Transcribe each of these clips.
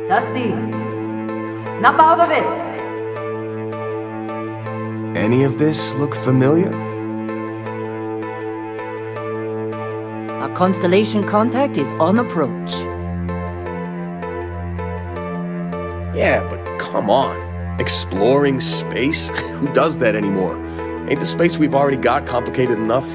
Dusty, snap out of it! Any of this look familiar? Our constellation contact is on approach. Yeah, but come on. Exploring space? Who does that anymore? Ain't the space we've already got complicated enough?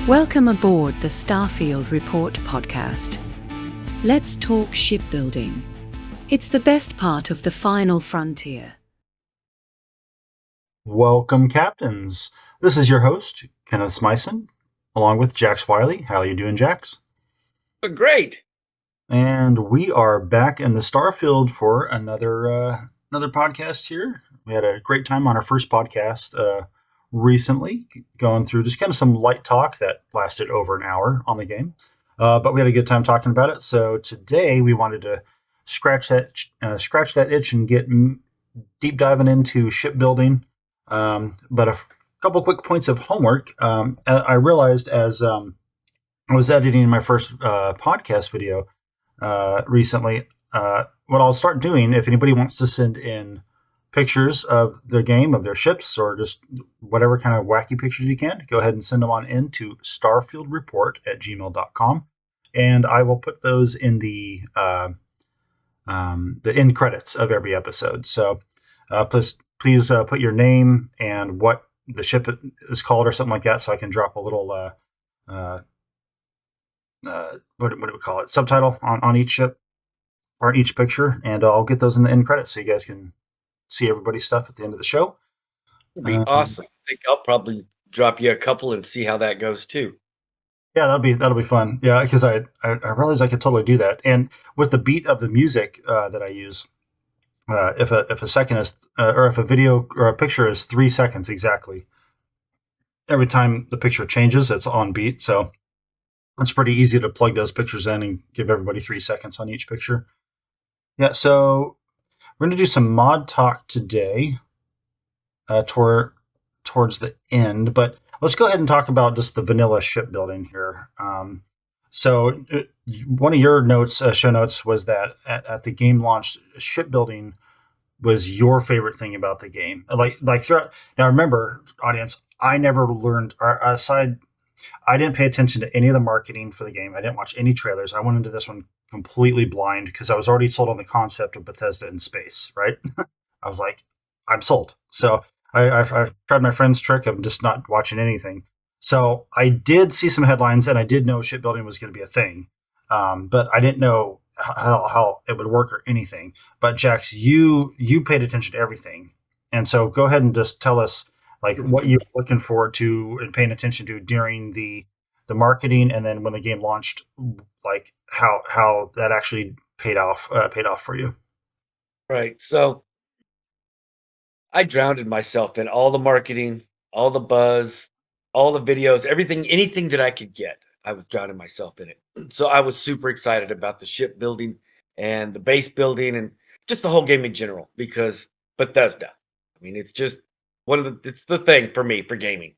Welcome aboard the Starfield Report podcast. Let's talk shipbuilding. It's the best part of the final frontier. Welcome, Captains. This is your host, Kenneth Smyson, along with Jax Wiley. How are you doing, Jax? Great. And we are back in the Starfield for another podcast here. We had a great time on our first podcast recently, going through just kind of some light talk that lasted over an hour on the game. But we had a good time talking about it. So today we wanted to scratch that itch and get deep diving into shipbuilding. But a couple quick points of homework. I realized as I was editing my first podcast video recently, what I'll start doing, if anybody wants to send in pictures of their game, of their ships, or just whatever kind of wacky pictures you can, go ahead and send them on in to starfieldreport@gmail.com, and I will put those in the end credits of every episode. So please put your name and what the ship is called or something like that, so I can drop a little what do we call it, subtitle on each ship or each picture, and I'll get those in the end credits so you guys can see everybody's stuff at the end of the show. It'd be awesome. I think I'll probably drop you a couple and see how that goes too. Yeah, that'll be fun. Yeah, because I realized I could totally do that. And with the beat of the music that I use, if a second is or if a video or a picture is 3 seconds exactly, every time the picture changes, it's on beat. So it's pretty easy to plug those pictures in and give everybody 3 seconds on each picture. Yeah, so we're going to do some mod talk today towards the end, but let's go ahead and talk about just the vanilla shipbuilding here. So one of your notes, show notes, was that at the game launch, shipbuilding was your favorite thing about the game. Like throughout. Now remember, audience, I never learned, or aside, I didn't pay attention to any of the marketing for the game. I didn't watch any trailers. I went into this one completely blind because I was already sold on the concept of Bethesda in space, right? I was like, I'm sold. So I tried my friend's trick of just not watching anything. So I did see some headlines, and I did know shipbuilding was going to be a thing, but I didn't know how it would work or anything. But Jax, you paid attention to everything, and so go ahead and just tell us like what you're looking forward to and paying attention to during the marketing, and then when the game launched, like how that actually paid off for you. Right. So I drowned myself in all the marketing, all the buzz, all the videos, anything that I could get. I was drowning myself in it. So I was super excited about the shipbuilding and the base building and just the whole game in general, because Bethesda. I mean, it's just it's the thing for me for gaming.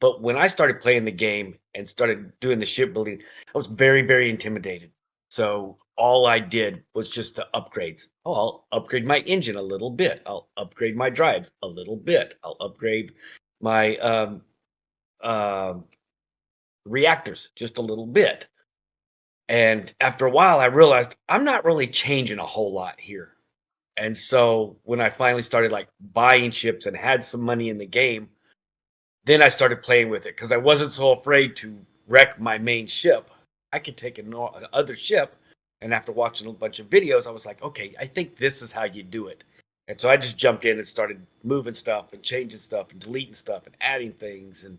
But when I started playing the game and started doing the shipbuilding, I was very, very intimidated. So all I did was just the upgrades. Oh, I'll upgrade my engine a little bit. I'll upgrade my drives a little bit. I'll upgrade my reactors just a little bit. And after a while, I realized I'm not really changing a whole lot here. And so when I finally started like buying ships and had some money in the game, then I started playing with it because I wasn't so afraid to wreck my main ship. I could take another ship, and after watching a bunch of videos, I was like, okay, I think this is how you do it. And so I just jumped in and started moving stuff and changing stuff and deleting stuff and adding things and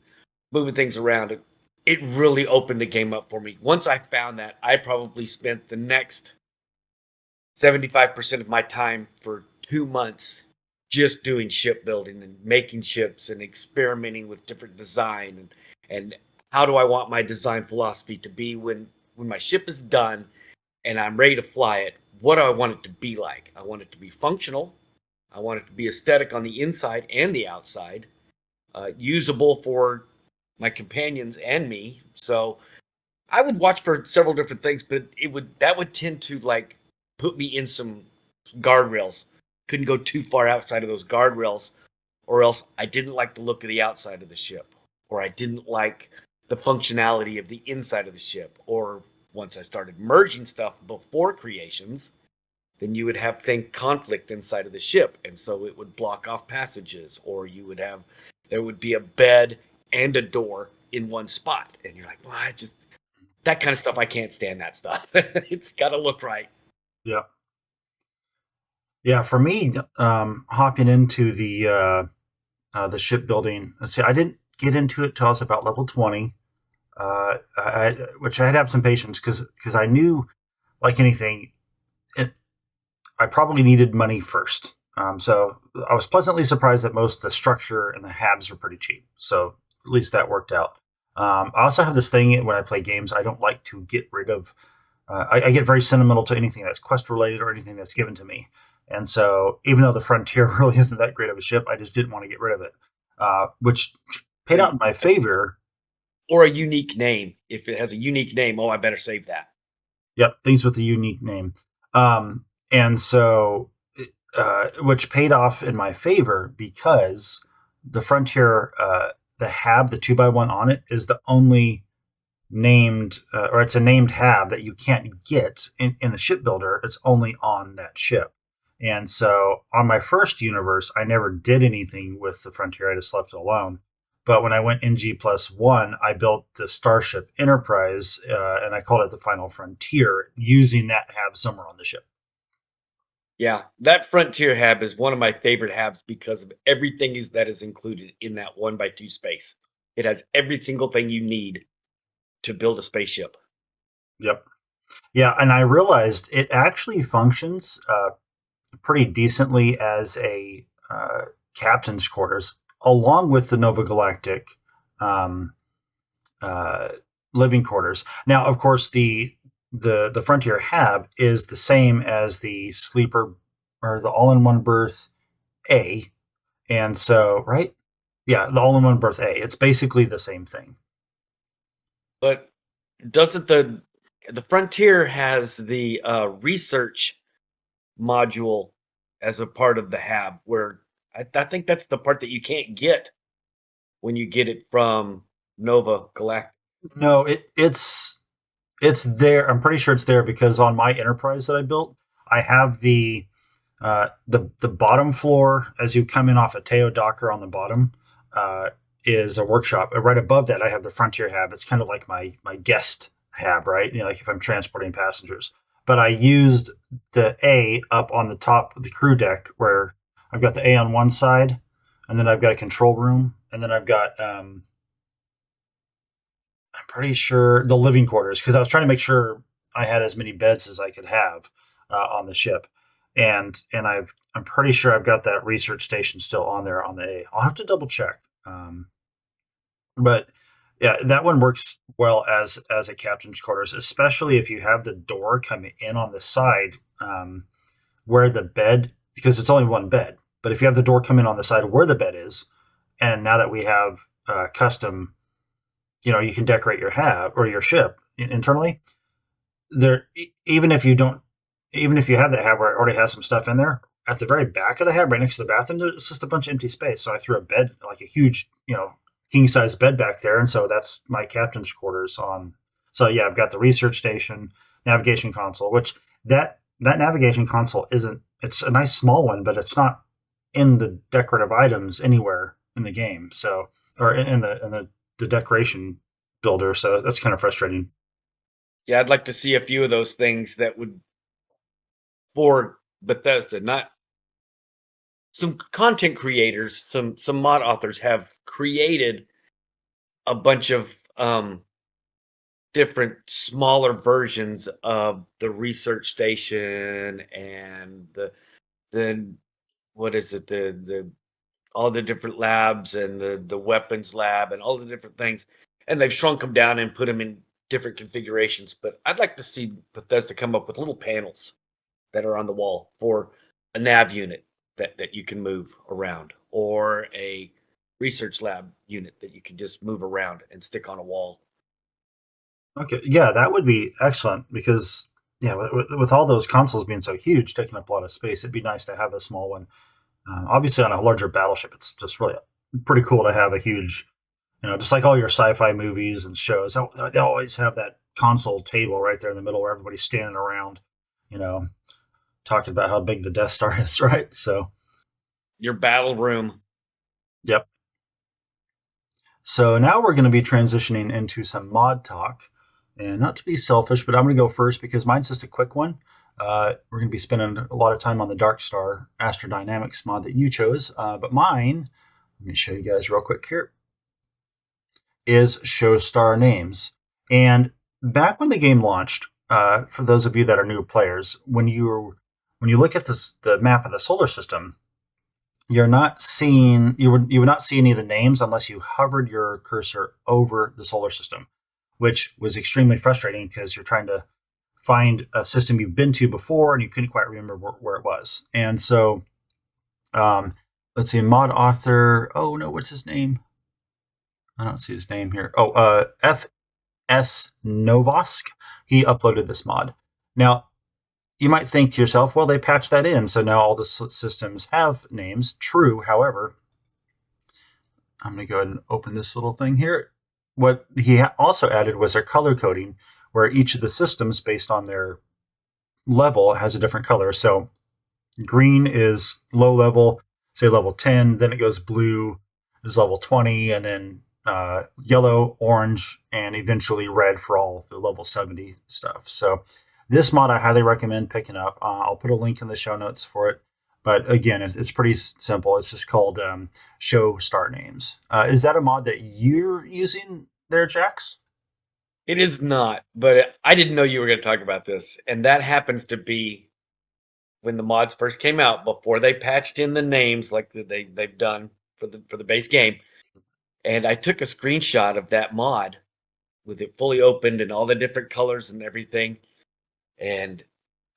moving things around. It really opened the game up for me. Once I found that, I probably spent the next 75% of my time for 2 months just doing shipbuilding and making ships and experimenting with different design and how do I want my design philosophy to be when my ship is done and I'm ready to fly it. What do I want it to be like? I want it to be functional. I want it to be aesthetic on the inside and the outside, usable for my companions and me. So I would watch for several different things, but that would tend to like put me in some guardrails. Couldn't go too far outside of those guardrails, or else I didn't like the look of the outside of the ship, or I didn't like the functionality of the inside of the ship. Or once I started merging stuff before creations, then you would have conflict inside of the ship, and so it would block off passages, or there would be a bed and a door in one spot, and you're like, well, that kind of stuff, I can't stand that stuff. It's got to look right. Yeah. Yeah, for me, hopping into the shipbuilding, let's see, I didn't get into it till I was about level 20, which I had to have some patience because I knew, like anything, I probably needed money first. So I was pleasantly surprised that most of the structure and the habs were pretty cheap. So at least that worked out. I also have this thing when I play games, I don't like to get rid of. I get very sentimental to anything that's quest related or anything that's given to me. And so even though the Frontier really isn't that great of a ship, I just didn't want to get rid of it, which paid out in my favor. Or a unique name. If it has a unique name, I better save that. Yep, things with a unique name. And so, which paid off in my favor because the Frontier, the hab, the 2x1 on it, is the only named, or it's a named hab that you can't get in the shipbuilder. It's only on that ship. And so on my first universe, I never did anything with the Frontier. I just left it alone. But when I went NG+1, I built the Starship Enterprise, and I called it the Final Frontier, using that hab somewhere on the ship. Yeah, that Frontier hab is one of my favorite habs because of everything that is included in that 1x2 space. It has every single thing you need to build a spaceship. Yep. Yeah, and I realized it actually functions pretty decently as a captain's quarters, along with the Nova Galactic living quarters. Now, of course, the Frontier hab is the same as the sleeper or the all-in-one berth A, and so right, yeah, the all-in-one berth A. It's basically the same thing. But doesn't the Frontier has the research module as a part of the hab, where I think that's the part that you can't get when you get it from Nova Galactic. No, it's there. I'm pretty sure it's there because on my Enterprise that I built, I have the bottom floor as you come in off a Teo Docker on the bottom is a workshop. Right above that, I have the Frontier hab. It's kind of like my guest hab, right? You know, like if I'm transporting passengers. But I used the A up on the top of the crew deck where I've got the A on one side, and then I've got a control room, and then I've got I'm pretty sure the living quarters, because I was trying to make sure I had as many beds as I could have on the ship, and I'm pretty sure I've got that research station still on there on the A. I'll have to double check, but yeah, that one works well as a captain's quarters, especially if you have the door coming in on the side where the bed, because it's only one bed. But if you have the door come in on the side where the bed is, and now that we have custom, you can decorate your hab or your ship internally. There, even if you have the hab where it already has some stuff in there, at the very back of the hab, right next to the bathroom, it's just a bunch of empty space. So I threw a bed, like a huge, king size bed back there, and so that's my captain's quarters on. So yeah, I've got the research station, navigation console, which that navigation console isn't. It's a nice small one, but it's not in the decorative items anywhere in the game. So, or in the decoration builder. So that's kind of frustrating. Yeah, I'd like to see a few of those things that would, for Bethesda, not some content creators, some mod authors have created a bunch of different smaller versions of the research station and the what is it, the all the different labs and the weapons lab and all the different things, and they've shrunk them down and put them in different configurations. But I'd like to see Bethesda come up with little panels that are on the wall for a nav unit that you can move around, or a research lab unit that you can just move around and stick on a wall. Okay, yeah, that would be excellent because yeah, with all those consoles being so huge, taking up a lot of space, it'd be nice to have a small one. Obviously, on a larger battleship, it's just really pretty cool to have a huge, just like all your sci-fi movies and shows. They always have that console table right there in the middle where everybody's standing around, you know, talking about how big the Death Star is, right? So, Your battle room. yep. So now we're going to be transitioning into some mod talk. And not to be selfish, but I'm going to go first because mine's just a quick one. We're going to be spending a lot of time on the Darkstar Astrodynamics mod that you chose. But mine, let me show you guys real quick here, is Show Star Names. And back when the game launched, for those of you that are new players, when you look at the map of the solar system, you would not see any of the names unless you hovered your cursor over the solar system, which was extremely frustrating because you're trying to find a system you've been to before and you couldn't quite remember where it was. And so, let's see, mod author. Oh no, what's his name? I don't see his name here. Oh, FS Novosk. He uploaded this mod. Now, you might think to yourself, well, they patched that in, so now all the systems have names. True, however, I'm going to go ahead and open this little thing here. What he also added was their color coding, where each of the systems, based on their level, has a different color. So green is low level, say level 10, then it goes blue is level 20, and then yellow, orange, and eventually red for all the level 70 stuff. So this mod I highly recommend picking up. I'll put a link in the show notes for it. But again, it's pretty simple. It's just called Show Star Names. Is that a mod that you're using there, Jax? It is not, but I didn't know you were going to talk about this. And that happens to be when the mods first came out, before they patched in the names like they've done for the base game. And I took a screenshot of that mod with it fully opened and all the different colors and everything. And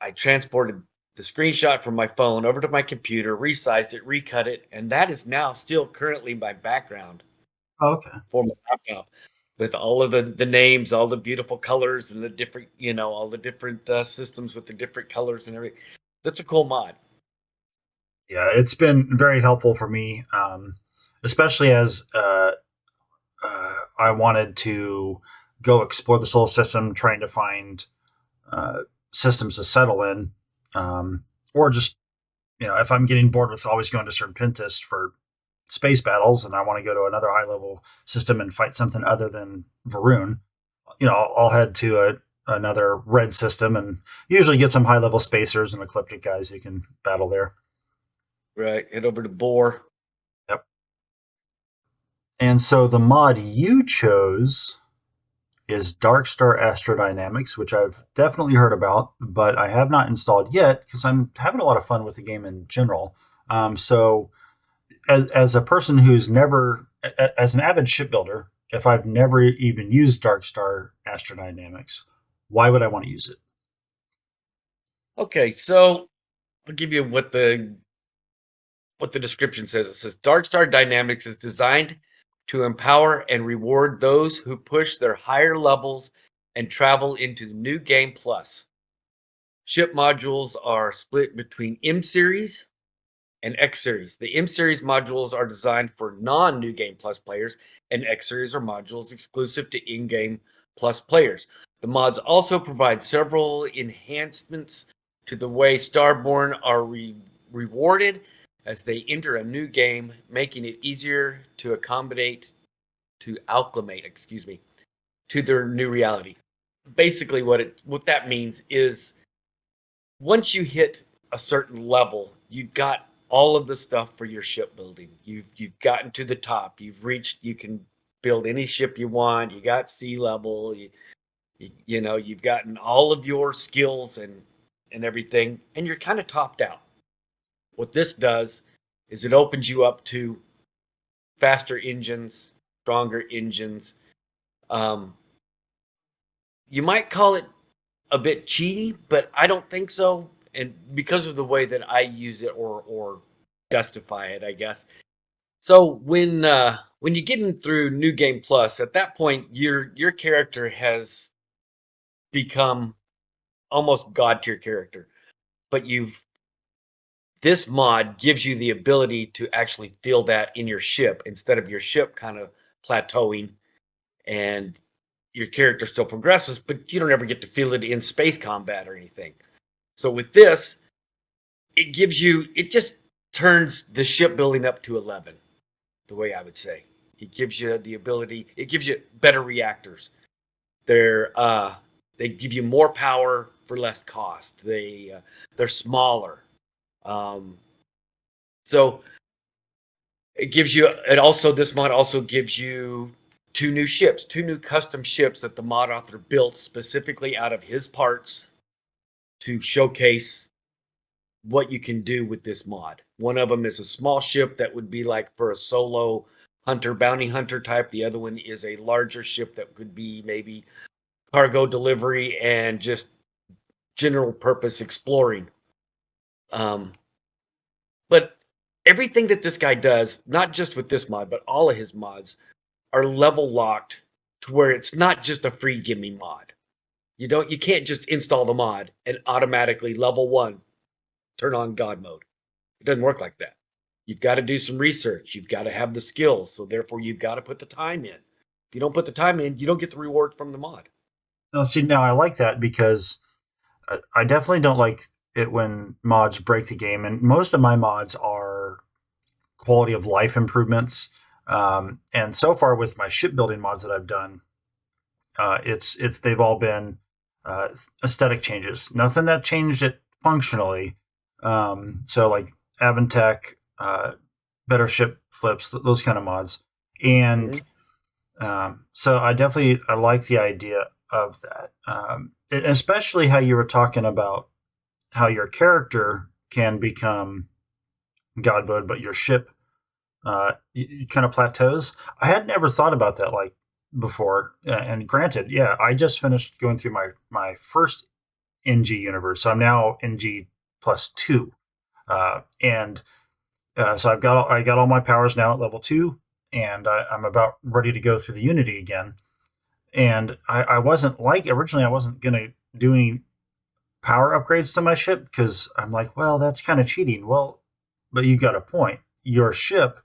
I transported the screenshot from my phone over to my computer, resized it, recut it, and that is now still currently my background Oh, okay. for my laptop, with all of the names, all the beautiful colors, and the different, all the different systems with the different colors and everything. That's a cool mod. Yeah, it's been very helpful for me, especially as I wanted to go explore the solar system, trying to find systems to settle in, or just if I'm getting bored with always going to Serpentis for space battles and I want to go to another high level system and fight something other than Varun, I'll head to another red system and usually get some high level spacers and ecliptic guys who can battle there. Right, head over to Bohr. Yep. And so the mod you chose is Darkstar Astrodynamics, which I've definitely heard about, but I have not installed yet because I'm having a lot of fun with the game in general. So as a person who's never, as an avid shipbuilder, if I've never even used Darkstar Astrodynamics, why would I want to use it? Okay, so I'll give you what the description says. It says Darkstar Dynamics is designed to empower and reward those who push their higher levels and travel into the new game plus. Ship modules are split between M series and X series. The M series modules are designed for non-new game plus players, and X series are modules exclusive to in-game plus players. The mods also provide several enhancements to the way Starborn are rewarded as they enter a new game, making it easier to acclimate to their new reality. Basically, what that means is once you hit a certain level, you've got all of the stuff for your shipbuilding. You've gotten to the top. You can build any ship you want. You got sea level. You've gotten all of your skills and everything, and you're kind of topped out. What this does is it opens you up to faster engines, stronger engines. Um, you might call it a bit cheaty, but I don't think so. And because of the way that I use it or justify it, I guess. So when you get in through New Game Plus, at that point your character has become almost god tier character. But this mod gives you the ability to actually feel that in your ship instead of your ship kind of plateauing and your character still progresses, but you don't ever get to feel it in space combat or anything. So with this, it just turns the shipbuilding up to 11, the way I would say. It gives you the ability, it gives you better reactors. They give you more power for less cost. They're smaller. So this mod also gives you two new custom ships that the mod author built specifically out of his parts to showcase what you can do with this mod. One of them is a small ship that would be like for a solo bounty hunter type. The other one is a larger ship that could be maybe cargo delivery and just general purpose exploring. But everything that this guy does, not just with this mod, but all of his mods, are level locked to where it's not just a free gimme mod. You can't just install the mod and automatically level 1 turn on God mode. It doesn't work like that. You've got to do some research. You've got to have the skills. So therefore you've got to put the time in. If you don't put the time in, you don't get the reward from the mod. Now, see, now I like that because I definitely don't like it when mods break the game, and most of my mods are quality of life improvements. And so far with my shipbuilding mods that I've done, they've all been aesthetic changes. Nothing that changed it functionally. So like Avantech, better ship flips, those kind of mods, and so I like the idea of that, especially how you were talking about how your character can become god mode, but your ship kind of plateaus. I had never thought about that like before. And granted, yeah, I just finished going through my first NG universe, so I'm now NG +2, and so I got all my powers now at level 2, and I'm about ready to go through the Unity again. And I wasn't like originally I wasn't gonna do any power upgrades to my ship because I'm like, well, that's kind of cheating. Well, but you got a point. Your ship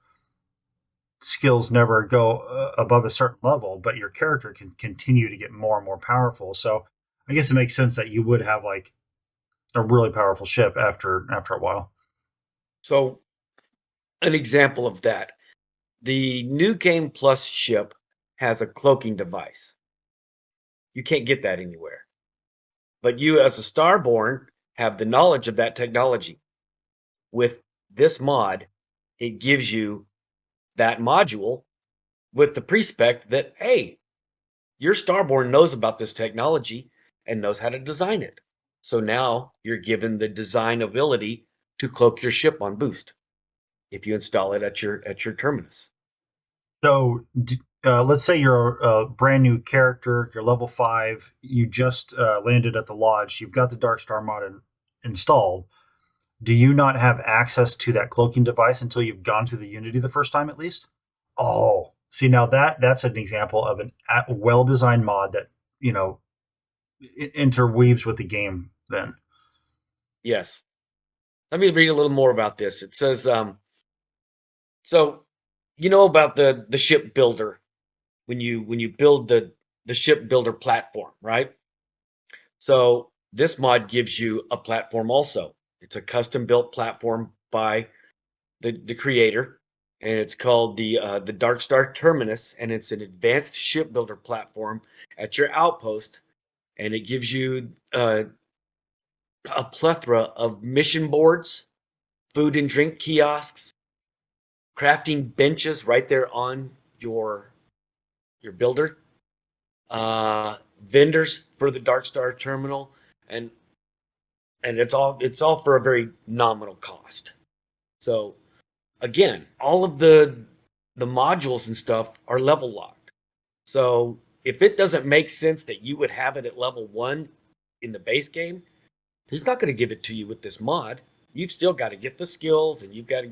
skills never go above a certain level, but your character can continue to get more and more powerful. So I guess it makes sense that you would have like a really powerful ship after a while. So an example of that, the New Game Plus ship has a cloaking device. You can't get that anywhere. But you as a Starborn have the knowledge of that technology. With this mod, it gives you that module with the pre-spec that, hey, your Starborn knows about this technology and knows how to design it. So now you're given the design ability to cloak your ship on boost if you install it at your terminus. So let's say you're a brand new character, you're level 5, you just landed at the lodge, you've got the Darkstar mod installed. Do you not have access to that cloaking device until you've gone through the Unity the first time at least? Oh, see, now that's an example of a well-designed mod that, interweaves with the game then. Yes. Let me read a little more about this. It says, so you know about the ship builder when you build the ship builder platform, right? So this mod gives you a platform also. It's a custom built platform by the creator, and it's called the Darkstar Terminus, and it's an advanced shipbuilder platform at your outpost, and it gives you a plethora of mission boards, food and drink kiosks, crafting benches right there on your builder, vendors for the Darkstar terminal, and it's all for a very nominal cost. So again, all of the modules and stuff are level locked. So if it doesn't make sense that you would have it at level 1 in the base game, he's not going to give it to you with this mod. You've still got to get the skills, and you've got to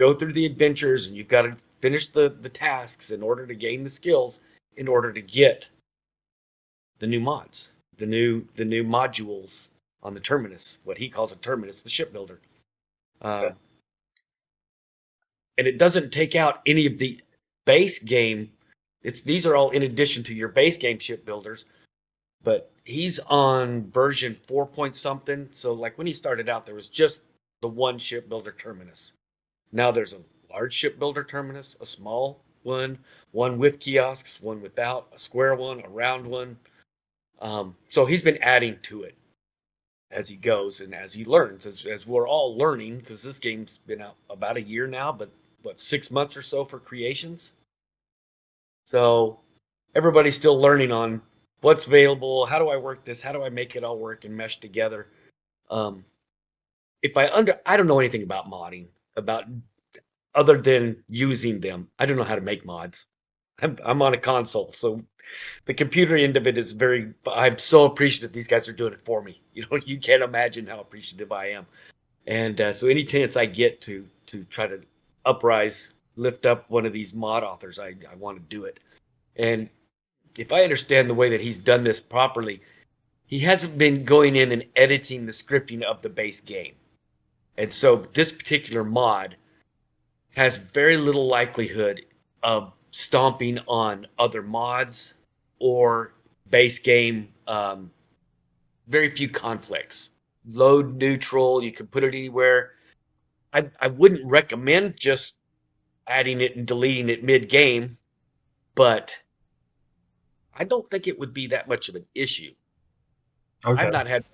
go through the adventures, and you've got to finish the tasks in order to gain the skills, in order to get the new mods, the new modules on the terminus, what he calls a terminus, the shipbuilder. And it doesn't take out any of the base game. These are all in addition to your base game shipbuilders, but he's on version 4 point something. So like when he started out, there was just the one shipbuilder terminus. Now there's a large shipbuilder terminus, a small one with kiosks, one without, a square one, a round one. So he's been adding to it as he goes and as he learns, as we're all learning, because this game's been out about a year now, but 6 months or so for creations. So everybody's still learning on what's available, how do I work this, how do I make it all work and mesh together. I don't know anything about modding, other than using them. I don't know how to make mods. I'm on a console, so the computer end of it is I'm so appreciative these guys are doing it for me. You can't imagine how appreciative I am. And so any chance I get to try to lift up one of these mod authors, I want to do it. And if I understand the way that he's done this properly, he hasn't been going in and editing the scripting of the base game. And so this particular mod has very little likelihood of stomping on other mods or base game. Very few conflicts. Load neutral, you can put it anywhere. I wouldn't recommend just adding it and deleting it mid-game, but I don't think it would be that much of an issue. Okay. I've not had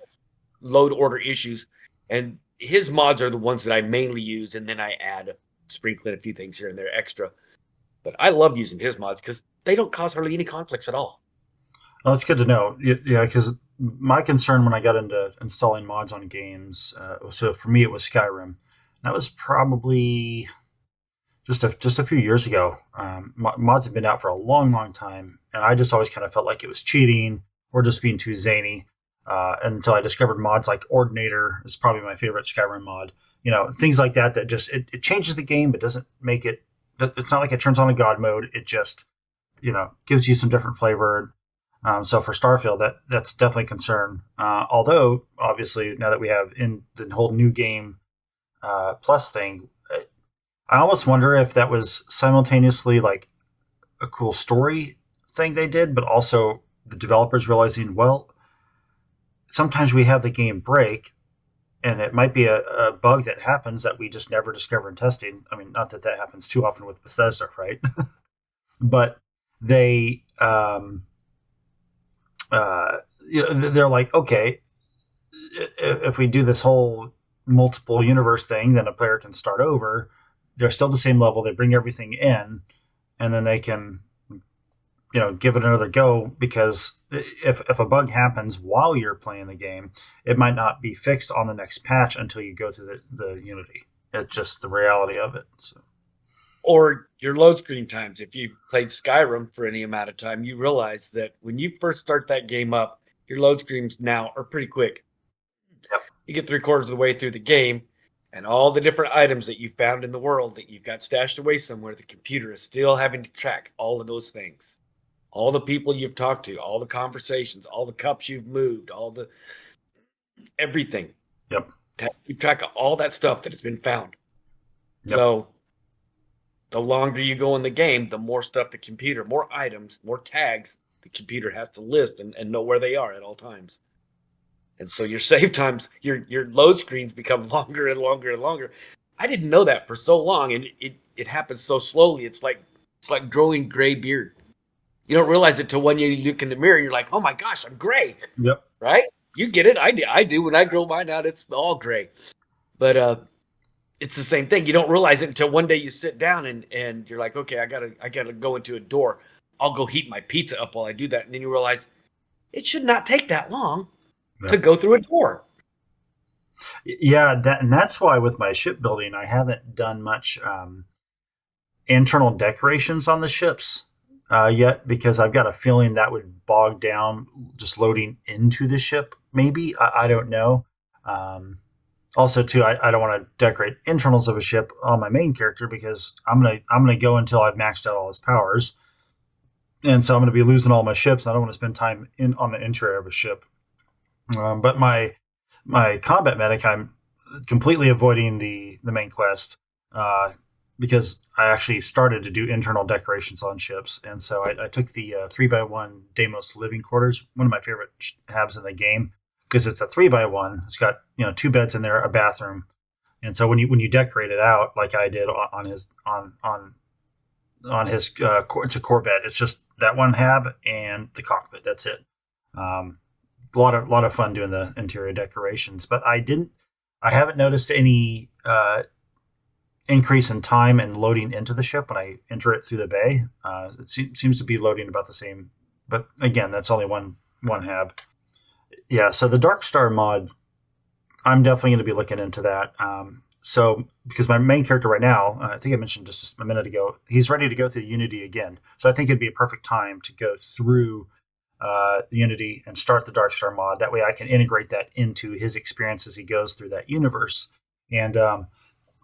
load order issues, and his mods are the ones that I mainly use, and then I sprinkle in a few things here and there extra. But I love using his mods because they don't cause hardly any conflicts at all. Well, that's good to know. Yeah, because my concern when I got into installing mods on games, so for me it was Skyrim. That was probably just a few years ago. Mods have been out for a long, long time, and I just always kind of felt like it was cheating or just being too zany. Until I discovered mods like Ordinator is probably my favorite Skyrim mod. Things like that just it changes the game, but doesn't make it. It's not like it turns on a god mode. It just gives you some different flavor. So for Starfield, that's definitely a concern. Although obviously now that we have in the whole new game plus thing, I almost wonder if that was simultaneously like a cool story thing they did, but also the developers realizing, well, sometimes we have the game break, and it might be a bug that happens that we just never discover in testing. I mean, not that happens too often with Bethesda, right? But they, they're like, okay, if we do this whole multiple universe thing, then a player can start over. They're still the same level. They bring everything in, and then they can, give it another go, because if a bug happens while you're playing the game, it might not be fixed on the next patch until you go through the Unity. It's just the reality of it. So. Or your load screen times. If you played Skyrim for any amount of time, you realize that when you first start that game up, your load screens now are pretty quick. Yep. You get 3/4 of the way through the game, and all the different items that you found in the world that you've got stashed away somewhere, the computer is still having to track all of those things. All the people you've talked to, all the conversations, all the cups you've moved, everything. Yep. Keep track of all that stuff that has been found. Yep. So the longer you go in the game, the more stuff more items, more tags the computer has to list and know where they are at all times. And so your save times, your load screens become longer and longer and longer. I didn't know that for so long, and it happens so slowly. It's like growing gray beard. You don't realize it till when you look in the mirror and you're like, oh my gosh, I'm gray. Yep. Right? You get it. I do. When I grow mine out, it's all gray. But it's the same thing. You don't realize it until one day you sit down and you're like, okay, I gotta go into a door. I'll go heat my pizza up while I do that. And then you realize it should not take that long to go through a door. Yeah, that's why with my shipbuilding, I haven't done much internal decorations on the ships yet, because I've got a feeling that would bog down just loading into the ship. Maybe I don't know. Also, too, I don't want to decorate internals of a ship on my main character because I'm gonna go until I've maxed out all his powers, and so I'm gonna be losing all my ships. And I don't want to spend time on the interior of a ship. But my combat medic, I'm completely avoiding the main quest because I actually started to do internal decorations on ships, and so I took the 3x1 Deimos living quarters, one of my favorite habs in the game, because it's a 3x1. It's got 2 beds in there, a bathroom, and so when you decorate it out like I did on his it's a Corvette. It's just that one hab and the cockpit. That's it. A lot of fun doing the interior decorations, but I haven't noticed any increase in time and loading into the ship when I enter it through the bay. It seems to be loading about the same, but again, that's only one hab. Yeah, so the Darkstar mod, I'm definitely going to be looking into that. So because my main character right now, I think I mentioned just a minute ago, he's ready to go through Unity again. So I think it'd be a perfect time to go through Unity and start the Darkstar mod. That way I can integrate that into his experience as he goes through that universe. And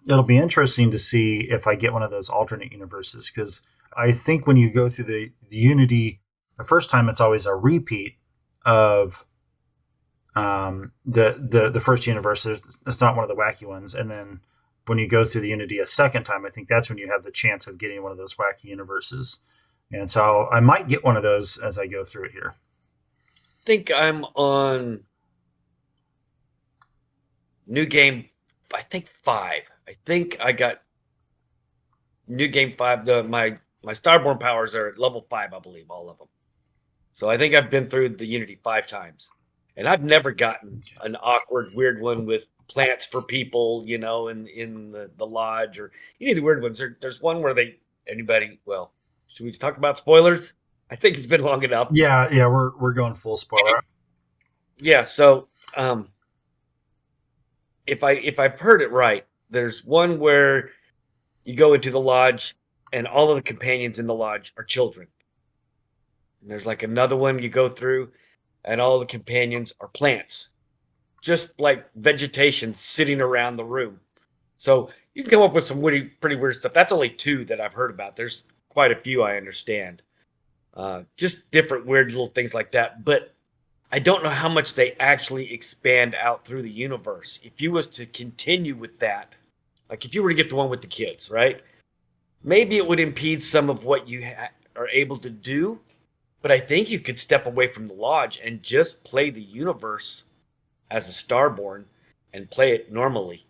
it'll be interesting to see if I get one of those alternate universes, because I think when you go through the Unity the first time, it's always a repeat of the first universe. It's not one of the wacky ones. And then when you go through the Unity a second time, I think that's when you have the chance of getting one of those wacky universes. And so I might get one of those as I go through it here. I think I'm on new game, I think 5. I think I got new game 5. My Starborn powers are at level 5, I believe, all of them. So I think I've been through the Unity 5 times. And I've never gotten an awkward, weird one with plants for people, in the lodge, or any of the weird ones. There's one where should we talk about spoilers? I think it's been long enough. Yeah, we're going full spoiler. Yeah, so if I've heard it right, there's one where you go into the lodge and all of the companions in the lodge are children. And there's like another one you go through and all the companions are plants, just like vegetation sitting around the room. So you can come up with some pretty weird stuff. That's only 2 that I've heard about. There's quite a few, I understand. Just different weird little things like that. But I don't know how much they actually expand out through the universe. If you was to continue with that, like if you were to get the one with the kids, right? Maybe it would impede some of what you are able to do. But I think you could step away from the lodge and just play the universe as a Starborn and play it normally.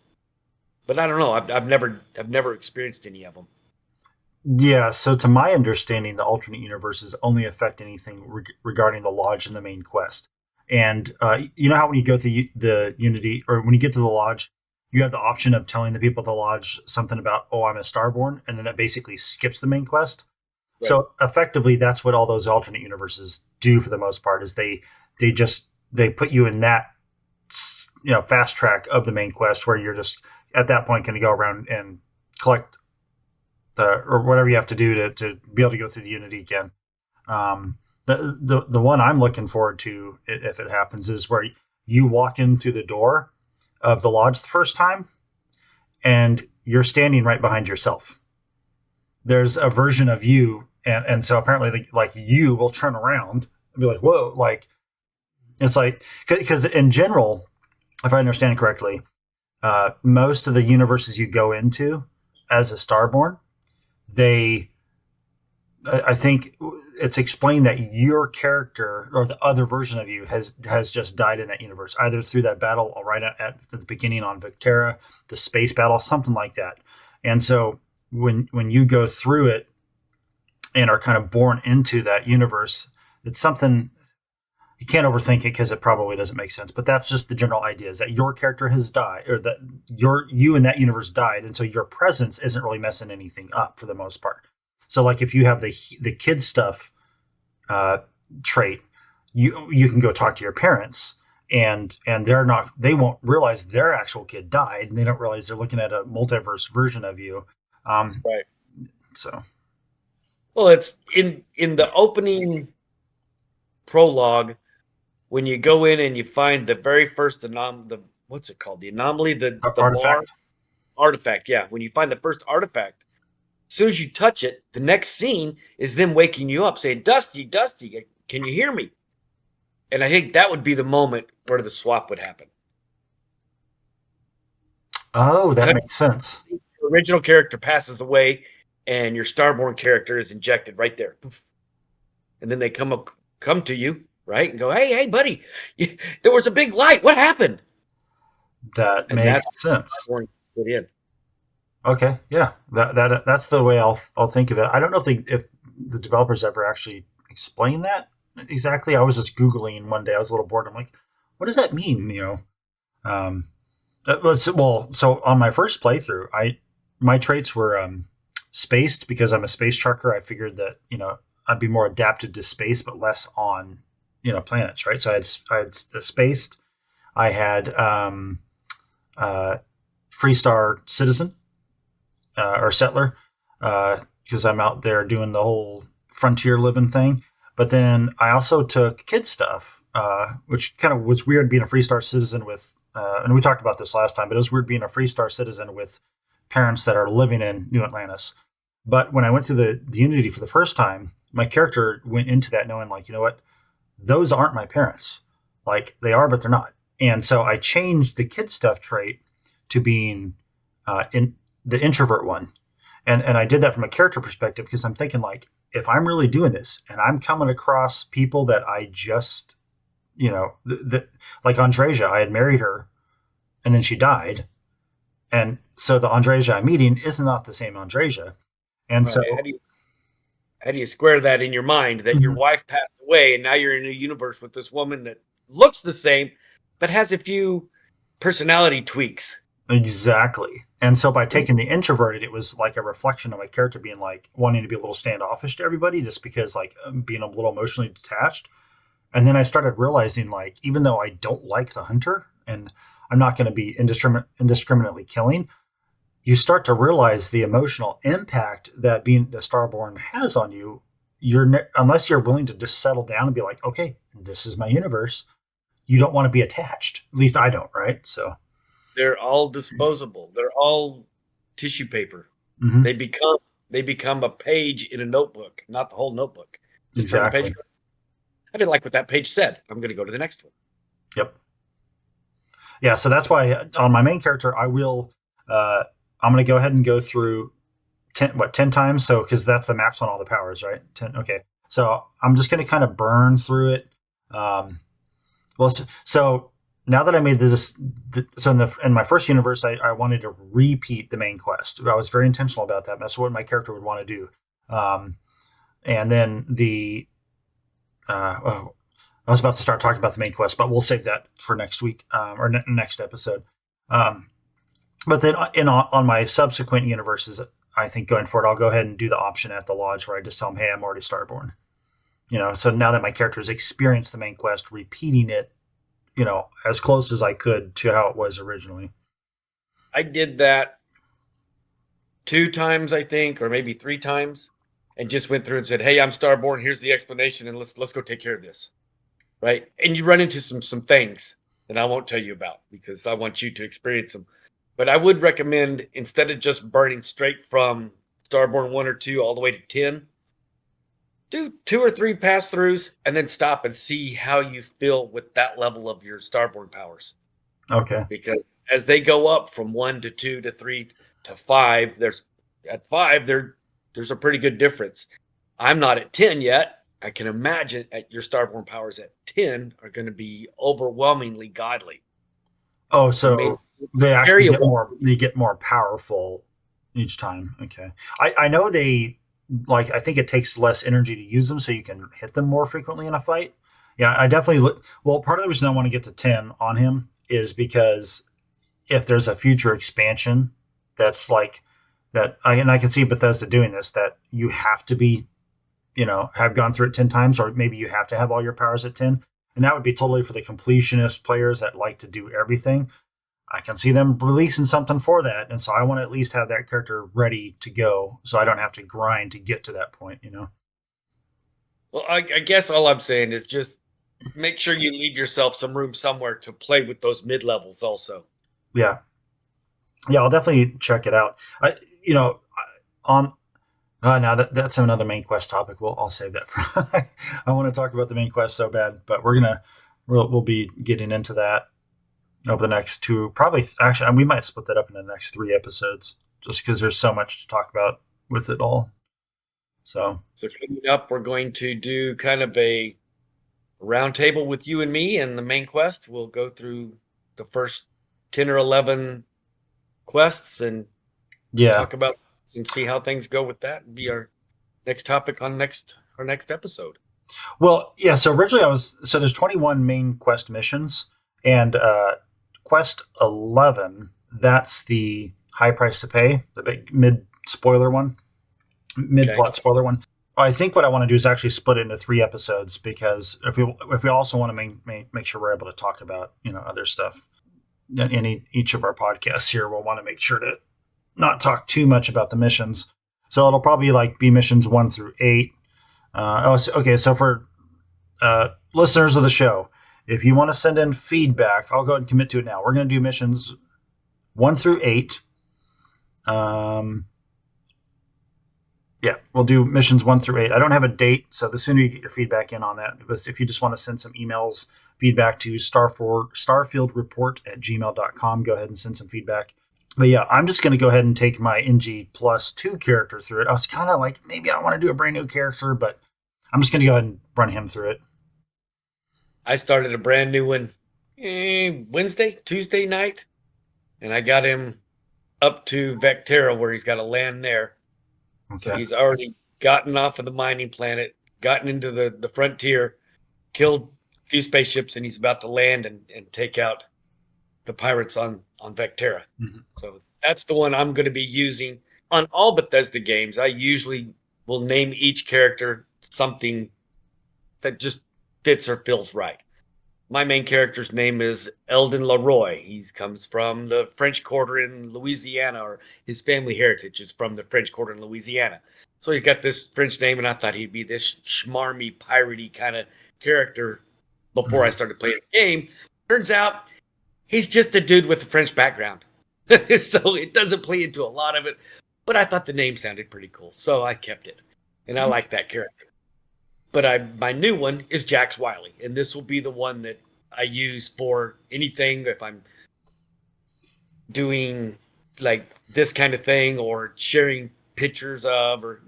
But I don't know. I've never experienced any of them. Yeah. So to my understanding, the alternate universes only affect anything regarding the lodge and the main quest. And you know how when you go through the Unity, or when you get to the lodge, you have the option of telling the people at the lodge something about, oh, I'm a Starborn, and then that basically skips the main quest. Right. So effectively, that's what all those alternate universes do for the most part, is they put you in that fast track of the main quest, where you're just at that point going to go around and collect or whatever you have to do to be able to go through the Unity again. The one I'm looking forward to, if it happens, is where you walk in through the door of the lodge the first time, and you're standing right behind yourself. There's a version of you, and so apparently, you will turn around and be like, "Whoa!" Like it's like, because in general, if I understand correctly, most of the universes you go into as a Starborn, I think it's explained that your character or the other version of you has just died in that universe, either through that battle right at the beginning on Vectera, the space battle, something like that. And so when you go through it and are kind of born into that universe, it's something you can't overthink it, because it probably doesn't make sense. But that's just the general idea, is that your character has died, or that you in that universe died, and so your presence isn't really messing anything up for the most part. So like if you have the kid stuff trait, you can go talk to your parents, and they won't realize their actual kid died, and they don't realize they're looking at a multiverse version of you. Right. So, well, it's in the opening prologue when you go in and you find the very first what's it called? The anomaly, the artifact. Artifact. Yeah, when you find the first artifact, as soon as you touch it, the next scene is them waking you up, saying, "Dusty, Dusty, can you hear me?" And I think that would be the moment where the swap would happen. Oh, that makes sense. The original character passes away, and your Starborn character is injected right there. And then they come to you, right, and go, "Hey, buddy, there was a big light. What happened?" That And makes that's sense. Starborn put in. Okay, yeah, that's the way I'll think of it. I don't know if the developers ever actually explain that exactly. I was just Googling one day. I was a little bored. I'm like, what does that mean? So on my first playthrough, my traits were spaced because I'm a space trucker. I figured that I'd be more adapted to space, but less on planets, right? So I had spaced. I had Freestar Citizen or Settler because I'm out there doing the whole frontier living thing. But then I also took kid stuff, which kind of was weird being a Freestar Citizen with, and we talked about this last time, but it was weird being a Freestar Citizen with parents that are living in New Atlantis. But when I went through the Unity for the first time, my character went into that knowing, like, you know what, those aren't my parents. Like, they are, but they're not. And so I changed the kid stuff trait to being in the introvert one. And I did that from a character perspective because I'm thinking, like, if I'm really doing this and I'm coming across people that I just, like Andreja, I had married her and then she died. And so the Andreja I'm meeting is not the same Andreja. And Right. so How do you square that in your mind that your Mhm. wife passed away and now you're in a universe with this woman that looks the same but has a few personality tweaks? Exactly. And so by taking the introverted, it was like a reflection of my character being like wanting to be a little standoffish to everybody just because like being a little emotionally detached. And then I started realizing, like, even though I don't like the hunter and I'm not going to be indiscriminately killing, you start to realize the emotional impact that being a Starborn has on you. Unless you're willing to just settle down and be like, okay, this is my universe. You don't want to be attached. At least I don't, right? So They're all disposable. They're all tissue paper. mhm, They become a page in a notebook, not the whole notebook. Just turn the exactly. page. I didn't like what that page said. I'm going to go to the next one. Yep. Yeah, so that's why on my main character, I'm going to go ahead and go through 10 times. So, because that's the max on all the powers, right? 10. Okay. So I'm just going to kind of burn through it. So now that I made this, so in my first universe, I wanted to repeat the main quest. I was very intentional about that. That's what my character would want to do. And then I was about to start talking about the main quest, but we'll save that for next week or next episode. But then on my subsequent universes, I think going forward, I'll go ahead and do the option at the lodge where I just tell them, hey, I'm already Starborn. So now that my character has experienced the main quest, repeating it, as close as I could to how it was originally. I did that 2 times, I think, or maybe 3 times, and just went through and said, hey, I'm Starborn. Here's the explanation, and let's go take care of this. Right? And you run into some things that I won't tell you about because I want you to experience them. But I would recommend, instead of just burning straight from Starborn 1 or 2 all the way to 10, do 2 or 3 pass-throughs and then stop and see how you feel with that level of your Starborn powers. Okay. Because as they go up from 1 to 2 to 3 to 5, there's a pretty good difference. I'm not at 10 yet. I can imagine at your Starborn powers at 10 are going to be overwhelmingly godly. Oh, so they actually get more powerful each time. Okay. I know I think it takes less energy to use them so you can hit them more frequently in a fight. Yeah, I definitely, part of the reason I want to get to 10 on him is because if there's a future expansion that's like that, and I can see Bethesda doing this, that you have to be, have gone through it 10 times, or maybe you have to have all your powers at 10. And that would be totally for the completionist players that like to do everything. I can see them releasing something for that. And so I want to at least have that character ready to go so I don't have to grind to get to that point, Well, I guess all I'm saying is just make sure you leave yourself some room somewhere to play with those mid levels also. Yeah. Yeah, I'll definitely check it out. On now that's another main quest topic. I'll save that for. I want to talk about the main quest so bad, but we'll be getting into that over the next two. Probably actually, we might split that up in the next 3 episodes, just because there's so much to talk about with it all. So coming up, we're going to do kind of a round table with you and me, and the main quest. We'll go through the first 10 or 11 quests and talk about and see how things go with that. And be our next topic on our next episode. Well, yeah. So originally there's 21 main quest missions, and quest 11, that's the high price to pay, the big mid plot spoiler one. I think what I want to do is actually split it into 3 episodes, because if we also want to make sure we're able to talk about other stuff in each of our podcasts here, we'll want to make sure to not talk too much about the missions. So it'll probably be missions 1 through 8. Okay. So for listeners of the show, if you want to send in feedback, I'll go ahead and commit to it now. We're going to do missions 1 through 8. Yeah, we'll do missions 1 through 8. I don't have a date, so the sooner you get your feedback in on that, because if you just want to send some emails, feedback to starfieldreport@gmail.com, go ahead and send some feedback. But yeah, I'm just going to go ahead and take my NG+2 character through it. I was kind of like, maybe I want to do a brand new character, but I'm just going to go ahead and run him through it. I started a brand new one Tuesday night, and I got him up to Vectera, where he's got to land there. Okay. So he's already gotten off of the mining planet, gotten into the frontier, killed a few spaceships, and he's about to land and take out the pirates on Vectera. Mm-hmm. So that's the one I'm going to be using on all Bethesda games. I usually will name each character something that just fits or feels right. My main character's name is Eldon Leroy. He comes from the French Quarter in Louisiana, or his family heritage is from the French Quarter in Louisiana. So he's got this French name, and I thought he'd be this schmarmy, piratey kind of character before I started playing the game. Turns out he's just a dude with a French background. So it doesn't play into a lot of it, but I thought the name sounded pretty cool, so I kept it. And I like that character. But my new one is Jax Wiley, and this will be the one that I use for anything if I'm doing like this kind of thing, or sharing pictures of, or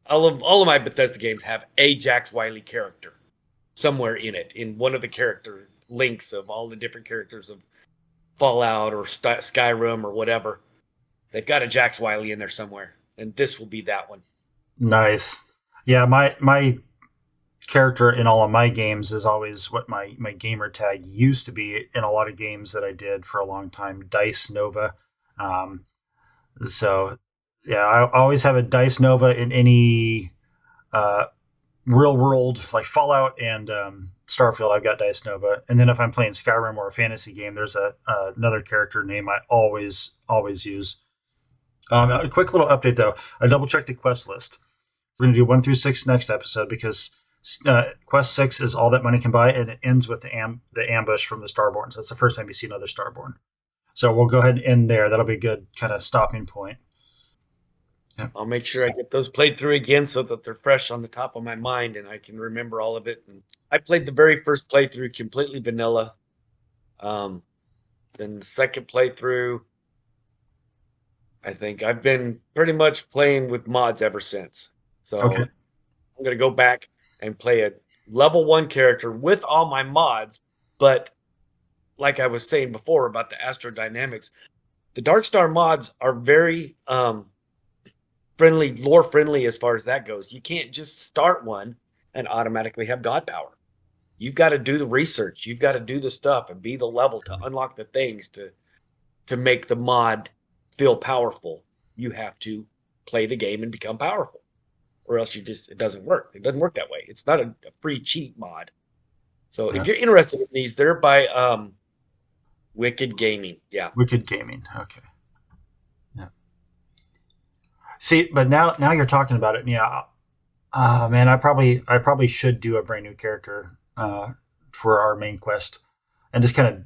all of my Bethesda games have a Jax Wiley character somewhere in it, in one of the character links of all the different characters of Fallout or Skyrim or whatever. They've got a Jax Wiley in there somewhere, and this will be that one. Nice. Yeah, my character in all of my games is always what my gamer tag used to be in a lot of games that I did for a long time, Dice Nova. So yeah, I always have a Dice Nova in any real world, like Fallout and Starfield. I've got Dice Nova, and then if I'm playing Skyrim or a fantasy game, there's another character name I always use. A quick little update though, I double checked the quest list. We're going to do 1 through 6 next episode, because quest 6 is all that money can buy, and it ends with the ambush from the Starborn. So that's the first time you see another Starborn. So we'll go ahead and end there. That'll be a good kind of stopping point. Yeah. I'll make sure I get those played through again so that they're fresh on the top of my mind and I can remember all of it. And I played the very first playthrough completely vanilla. Then the second playthrough, I think I've been pretty much playing with mods ever since. So okay. I'm going to go back and play a level 1 character with all my mods. But like I was saying before about the Astrodynamics, the Darkstar mods are very lore friendly as far as that goes. You can't just start one and automatically have god power. You've got to do the research. You've got to do the stuff and be the level to unlock the things to make the mod feel powerful. You have to play the game and become powerful, or else it doesn't work. It doesn't work that way. It's not a free cheat mod. So Yeah. if you're interested in these, they're by Wicked Gaming. Yeah. Wicked Gaming. Okay. Yeah. See, but now you're talking about it. And yeah. Man, I probably should do a brand new character for our main quest, and just kind of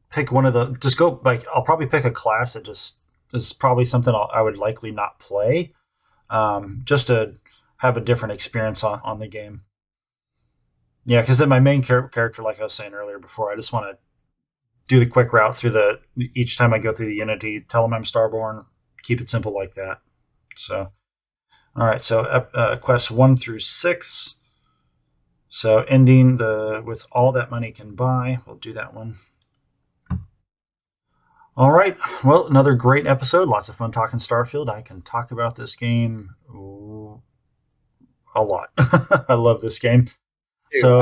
pick one of the. Just go like I'll probably pick a class that just is probably something I would likely not play, just to have a different experience on the game. Yeah, because then my main character, like I was saying earlier before, I just want to do the quick route through each time I go through the Unity, tell them I'm Starborn, keep it simple like that. So, all right, so quests 1 through 6. So ending with all that money can buy. We'll do that one. All right, well, another great episode. Lots of fun talking Starfield. I can talk about this game a lot. I love this game. Dude, So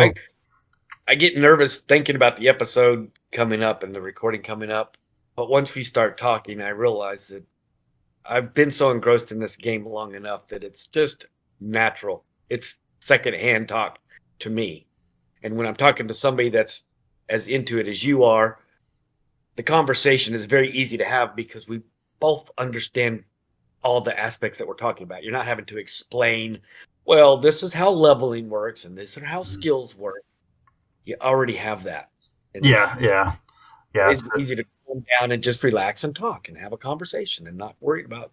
I get nervous thinking about the episode coming up and the recording coming up. But once we start talking, I realize that I've been so engrossed in this game long enough that it's just natural. It's secondhand talk to me. And when I'm talking to somebody that's as into it as you are, the conversation is very easy to have because we both understand all the aspects that we're talking about. You're not having to explain, well, this is how leveling works and this is how skills work. You already have that. And yeah. It's easy to calm down and just relax and talk and have a conversation and not worry about,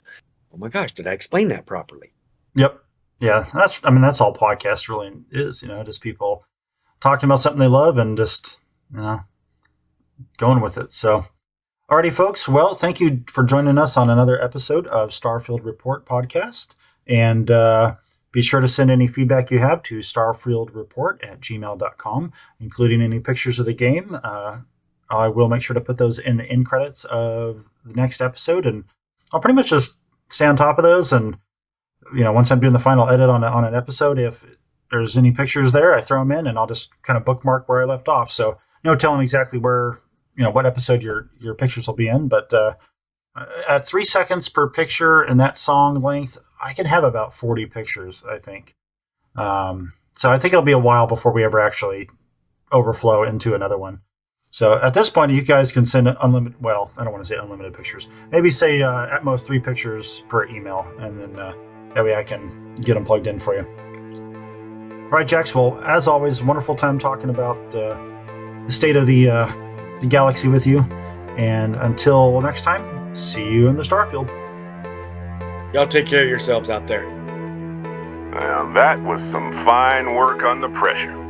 oh my gosh, did I explain that properly? Yep. Yeah, that's all podcast really is, just people talking about something they love and just, going with it. So, alrighty, folks. Well, thank you for joining us on another episode of Starfield Report podcast. And be sure to send any feedback you have to starfieldreport@gmail.com, including any pictures of the game. I will make sure to put those in the end credits of the next episode, and I'll pretty much just stay on top of those. And once I'm doing the final edit on an episode, if there's any pictures there, I throw them in, and I'll just kind of bookmark where I left off. So no telling exactly where what episode your pictures will be in, but at 3 seconds per picture and that song length, I can have about 40 pictures, I think. So I think it'll be a while before we ever actually overflow into another one. So at this point, you guys can send unlimited, well, I don't want to say unlimited pictures. Maybe say at most 3 pictures per email, and then that way I can get them plugged in for you. All right, Jax, well, as always, wonderful time talking about the state of the galaxy with you. And until next time, see you in the Starfield. Y'all take care of yourselves out there. Now that was some fine work under pressure.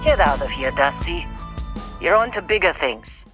Get out of here, Dusty. You're on to bigger things.